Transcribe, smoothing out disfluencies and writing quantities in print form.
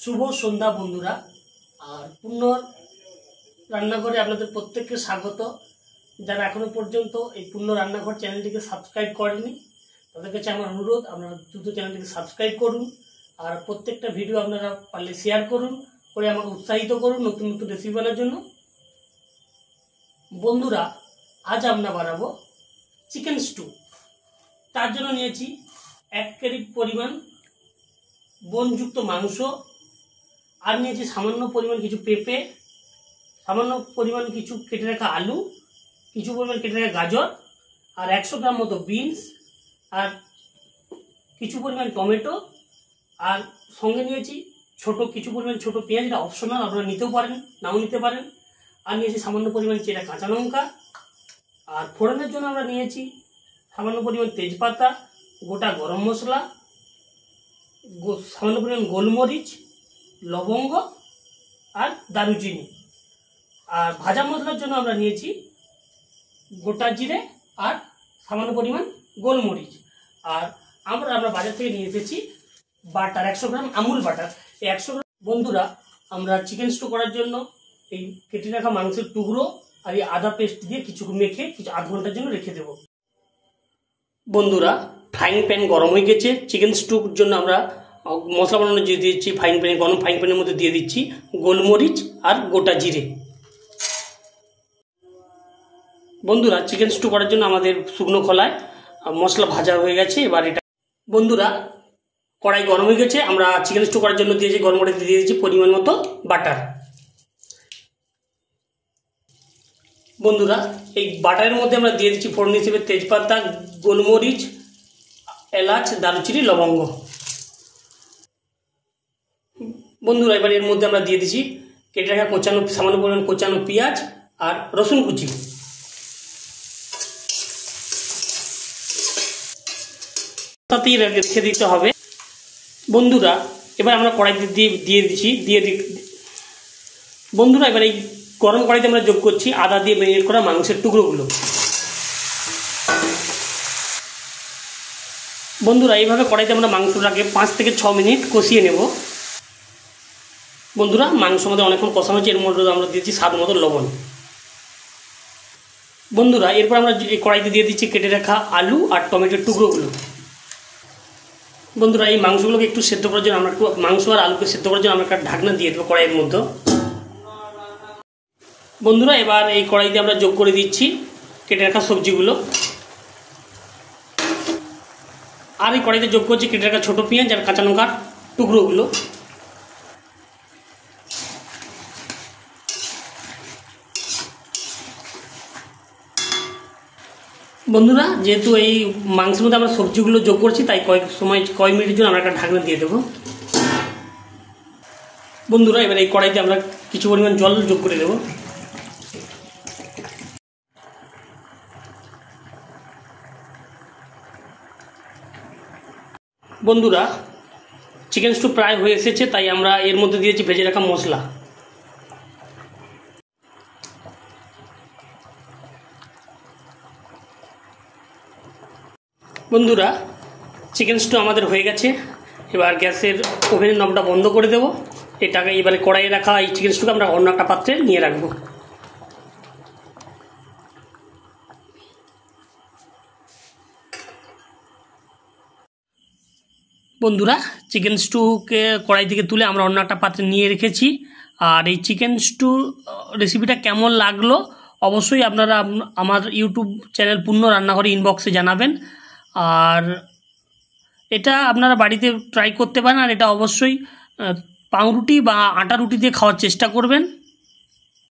শুভ সন্ধ্যা বন্ধুরা। আর পূর্ণ রান্নাঘরে আপনাদের প্রত্যেককে স্বাগত। যারা এখনো পর্যন্ত এই পূর্ণ রান্নাঘর চ্যানেলটিকে সাবস্ক্রাইব করেননি তাদের কাছে আমার অনুরোধ, আপনারা দ্রুত চ্যানেলটিকে সাবস্ক্রাইব করুন। আর প্রত্যেকটা ভিডিও আপনারা পারলে শেয়ার করুন, করে আমাকে উৎসাহিত করুন নতুন নতুন রেসিপি বানানোর জন্য। বন্ধুরা, আজ আমরা বানাবো চিকেন স্টু। তার জন্য নিয়েছি 1 কেজি পরিমাণ বোনযুক্ত মাংস, আর নিয়েছি সামান্য পরিমাণ কিছু পেঁপে, সামান্য পরিমাণ কিছু কেটে রাখা আলু, কিছু পরিমাণ কেটে রাখা গাজর, আর 100 গ্রাম মতো বিনস, আর কিছু পরিমাণ টমেটো, আর সঙ্গে নিয়েছি কিছু পরিমাণ ছোট পেঁয়াজ। এটা অপশনাল, আপনারা নিতেও পারেন নাও নিতে পারেন। আর নিয়েছি সামান্য পরিমাণ চেরা কাঁচা লঙ্কা। আর ফোড়নের জন্য আমরা নিয়েছি সামান্য পরিমাণ তেজপাতা, গোটা গরম মশলা, সামান্য পরিমাণ গোলমরিচ, লবঙ্গ আর দারুচিনি। আর ভাজা মশলার জন্য আমরা নিয়েছি গোটা জিরে আর সামান্য পরিমাণ গোলমরিচ। আর আমরা বাজার থেকে নিয়ে এসেছি বাটার, 100 গ্রাম আমুল বাটার। এই 100 গ্রাম বন্ধুরা, আমরা চিকেন স্টু করার জন্য এই কেটে রাখা মাংসের টুকরো আর এই আদা পেস্ট দিয়ে কিছু মেখে আধ ঘন্টার জন্য রেখে দেব। বন্ধুরা, ফ্রাইং প্যান গরম হয়ে গেছে। চিকেন স্টুর জন্য আমরা মশলা বানানো দিয়ে দিচ্ছি গরম ফ্রাইং প্যানের মধ্যে দিয়ে দিচ্ছি গোলমরিচ আর গোটা জিরে। বন্ধুরা, চিকেন স্টু করার জন্য আমাদের শুকনো খোলায় মশলা ভাজা হয়ে গেছে। এবার এটা বন্ধুরা, কড়াই গরম হয়ে গেছে। আমরা চিকেন স্টু করার জন্য দিয়েছি গরম করে দিয়ে দিয়েছি পরিমাণ মতো বাটার। বন্ধুরা, এই বাটারের মধ্যে আমরা দিয়ে দিচ্ছি ফোড়ন হিসেবে তেজপাতা, গোলমরিচ, এলাচ, দারুচিনি, লবঙ্গ। বন্ধুরা, এবার এর মধ্যে আমরা দিয়ে দিচ্ছি কেটে রাখা সামান্য পরিমাণ কোচানো পেঁয়াজ আর রসুন কুচি। তাতেই রেখে দিতে হবে। বন্ধুরা, এবার আমরা কড়াইতে দিয়ে দিচ্ছি বন্ধুরা, এবার এই গরম কড়াইতে আমরা যোগ করছি আদা দিয়ে ম্যারিনেট করা মাংসের টুকরোগুলো। বন্ধুরা, এইভাবে কড়াইতে আমরা মাংসটাকে 5 থেকে 6 মিনিট কষিয়ে নেব। বন্ধুরা, মাংস আমাদের অনেকক্ষণ কষানো হচ্ছে। এর মধ্যে আমরা দিচ্ছি স্বাদ মতো লবণ। বন্ধুরা, এরপর আমরা এই কড়াইতে দিয়ে দিচ্ছি কেটে রাখা আলু আর টমেটোর টুকরোগুলো। বন্ধুরা, এই মাংসগুলোকে একটু সেদ্ধ করার জন্য মাংস আর আলুকে সেদ্ধ করার জন্য আমরা একটা ঢাকনা দিয়ে দেবো কড়াইয়ের মধ্যে। বন্ধুরা, এবার এই কড়াইতে আমরা যোগ করে দিচ্ছি কেটে রাখা সবজিগুলো। আর এই কড়াইতে যোগ করছি কেটে রাখা ছোটো পেঁয়াজ আর কাঁচা লঙ্কার টুকরোগুলো। বন্ধুরা, যেহেতু এই মাংসের মধ্যে আমরা সবজিগুলো যোগ করছি, তাই কয়েক মিনিটের জন্য আমরা একটা ঢাকনা দিয়ে দেবো। বন্ধুরা, এবার এই কড়াইতে আমরা কিছু পরিমাণ জল যোগ করে দেবো। বন্ধুরা, চিকেন স্টু প্রায় হয়ে এসেছে, তাই আমরা এর মধ্যে দিয়েছি ভেজে রাখা মশলা। বন্ধুরা, চিকেন স্টু আমাদের হয়ে গেছে। এবার গ্যাসের ওভেনের নবটা বন্ধ করে দেব। এটাকে এবারে কড়াইয়ে রাখা এই চিকেন স্টুকে আমরা অন্য একটা পাত্রে নিয়ে রাখবো। বন্ধুরা, চিকেন স্টুকে কড়াই থেকে তুলে আমরা অন্য একটা পাত্রে নিয়ে রেখেছি। আর এই চিকেন স্টু রেসিপিটা কেমন লাগলো অবশ্যই আপনারা আমার ইউটিউব চ্যানেল পূর্ণ রান্নাঘরে ইনবক্সে জানাবেন। আর এটা আপনারা বাড়িতে ট্রাই করতে পারেন। আর এটা অবশ্যই পাউরুটি বা আটা রুটি দিয়ে খাওয়ার চেষ্টা করবেন।